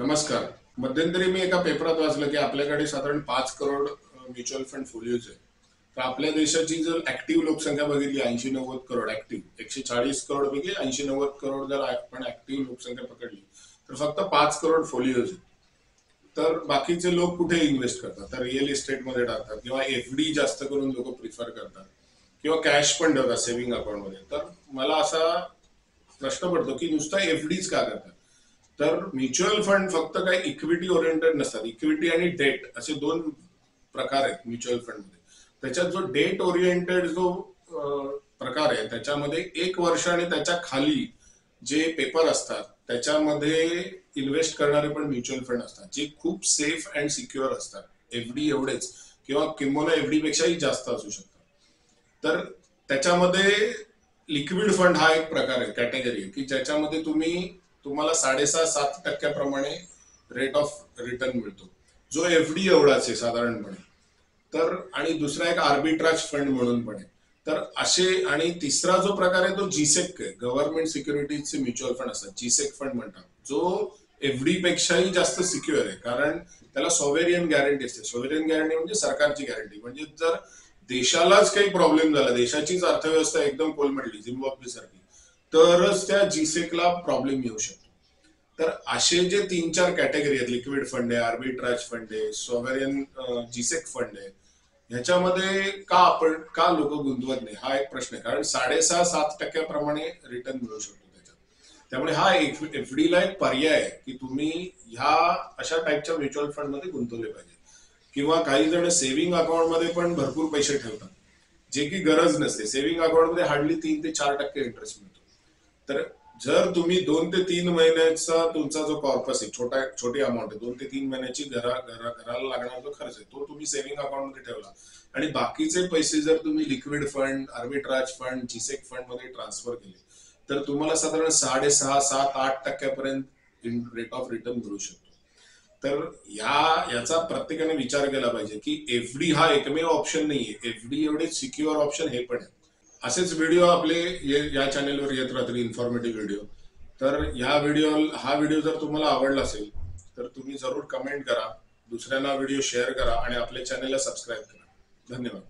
नमस्कार. मध्यंतरी मी एका पेपरात वाचलं की आपल्याकडे साधारण 5 करोड म्युच्युअल फंड फोलिओज आहे. तर आपल्या देशाची जर ऍक्टिव्ह लोकसंख्या बघितली 80-90 करोड ऍक्टिव्ह, 140 करोड पैकी 80-90 करोड जर आपण ऍक्टिव्ह लोकसंख्या पकडली तर फक्त 5 करोड फोलिओज आहे. तर बाकीचे लोक कुठे इन्व्हेस्ट करतात? तर रिअल इस्टेटमध्ये टाकतात किंवा एफडी जास्त करून लोक प्रिफर करतात किंवा कॅश पण ठेवतात सेव्हिंग अकाउंटमध्ये. तर मला असा प्रश्न पडतो की नुसतं एफडीच का करतात? तर म्युच्युअल फंड फक्त काही इक्विटी ओरिएंटेड नसतात. इक्विटी आणि डेट असे दोन प्रकार आहेत म्युच्युअल फंडमध्ये. त्याच्यात जो डेट ओरिएंटेड जो प्रकार आहे त्याच्यामध्ये 1 वर्ष आणि त्याच्या खाली जे पेपर असतात त्याच्यामध्ये इन्व्हेस्ट करणारे पण म्युच्युअल फंड असतात जे खूप सेफ अँड सिक्युअर असतात. एफडी एवढेच किंवा किंबहुना एफडी पेक्षाही जास्त असू शकतात. तर त्याच्यामध्ये लिक्विड फंड हा एक प्रकार आहे, कॅटेगरी आहे की ज्याच्यामध्ये तुम्हाला 6.5-7% रेट ऑफ रिटर्न मिळतो, जो एफडी एवढाच आहे साधारणपणे. तर आणि दुसरा एक आर्बिट्राज फंड म्हणून पण आहे. तर असे, आणि तिसरा जो प्रकार आहे तो जीसेक आहे, गव्हर्नमेंट सिक्युरिटीजचे म्युच्युअल फंड असतात, जीसेक फंड म्हणतात, जो एफडी पेक्षाही जास्त सिक्युअर आहे कारण त्याला सॉव्हेरियन गॅरंटी असते. सॉव्हेरियन गॅरंटी म्हणजे सरकारची गॅरंटी. म्हणजे जर देशालाच काही प्रॉब्लेम झाला, देशाचीच अर्थव्यवस्था एकदम कोलमडली झिम्बाब्वे सारखी, तरच त्या जीसेकला प्रॉब्लेम येऊ शकतो. तर असे जे 3-4 कॅटेगरी आहेत, लिक्विड फंड आहे, आर्बिट्राज फंड आहे, सॉव्हेरियन जीसेक फंड आहे, ह्याच्यामध्ये का लोक गुंतवत नाही हा एक प्रश्न आहे. कारण 6.5-7% रिटर्न मिळू शकतो त्याच्यात. त्यामुळे हा एफडीला एक पर्याय आहे की तुम्ही ह्या अशा टाईपच्या म्युच्युअल फंडमध्ये गुंतवले पाहिजे. किंवा काही जण सेव्हिंग अकाउंटमध्ये पण भरपूर पैसे ठेवतात जे की गरज नसते. सेव्हिंग अकाउंटमध्ये हार्डली 3 ते 4% इंटरेस्ट मिळतो. तर जर तुम्ही 2 ते 3 महिन्याचा तुमचा जो कॉर्पस आहे, छोटी अमाऊंट आहे, 2 ते 3 महिन्याची घराला लागणारा जो खर्च आहे तो तुम्ही सेव्हिंग अकाउंटमध्ये ठेवला आणि बाकीचे पैसे जर तुम्ही liquid fund, arbitrage fund, G-sec fund मध्ये ट्रान्सफर केले तर तुम्हाला साधारण 6.5-7-8% रेट ऑफ रिटर्न मिळू शकतो. तर याचा प्रत्येकाने विचार केला पाहिजे की एफडी हा एकमेव ऑप्शन नाहीये. एफडी एवढे सिक्युअर ऑप्शन हे पण आहे. असेच व्हिडिओ आपले या चॅनेलवर येत राहतील, इन्फॉर्मेटिव्ह व्हिडिओ. तर हा व्हिडिओ जर तुम्हाला आवडला असेल तर तुम्ही जरूर कमेंट करा, दुसऱ्यांना व्हिडिओ शेअर करा आणि आपल्या चॅनेलला सबस्क्राईब करा. धन्यवाद.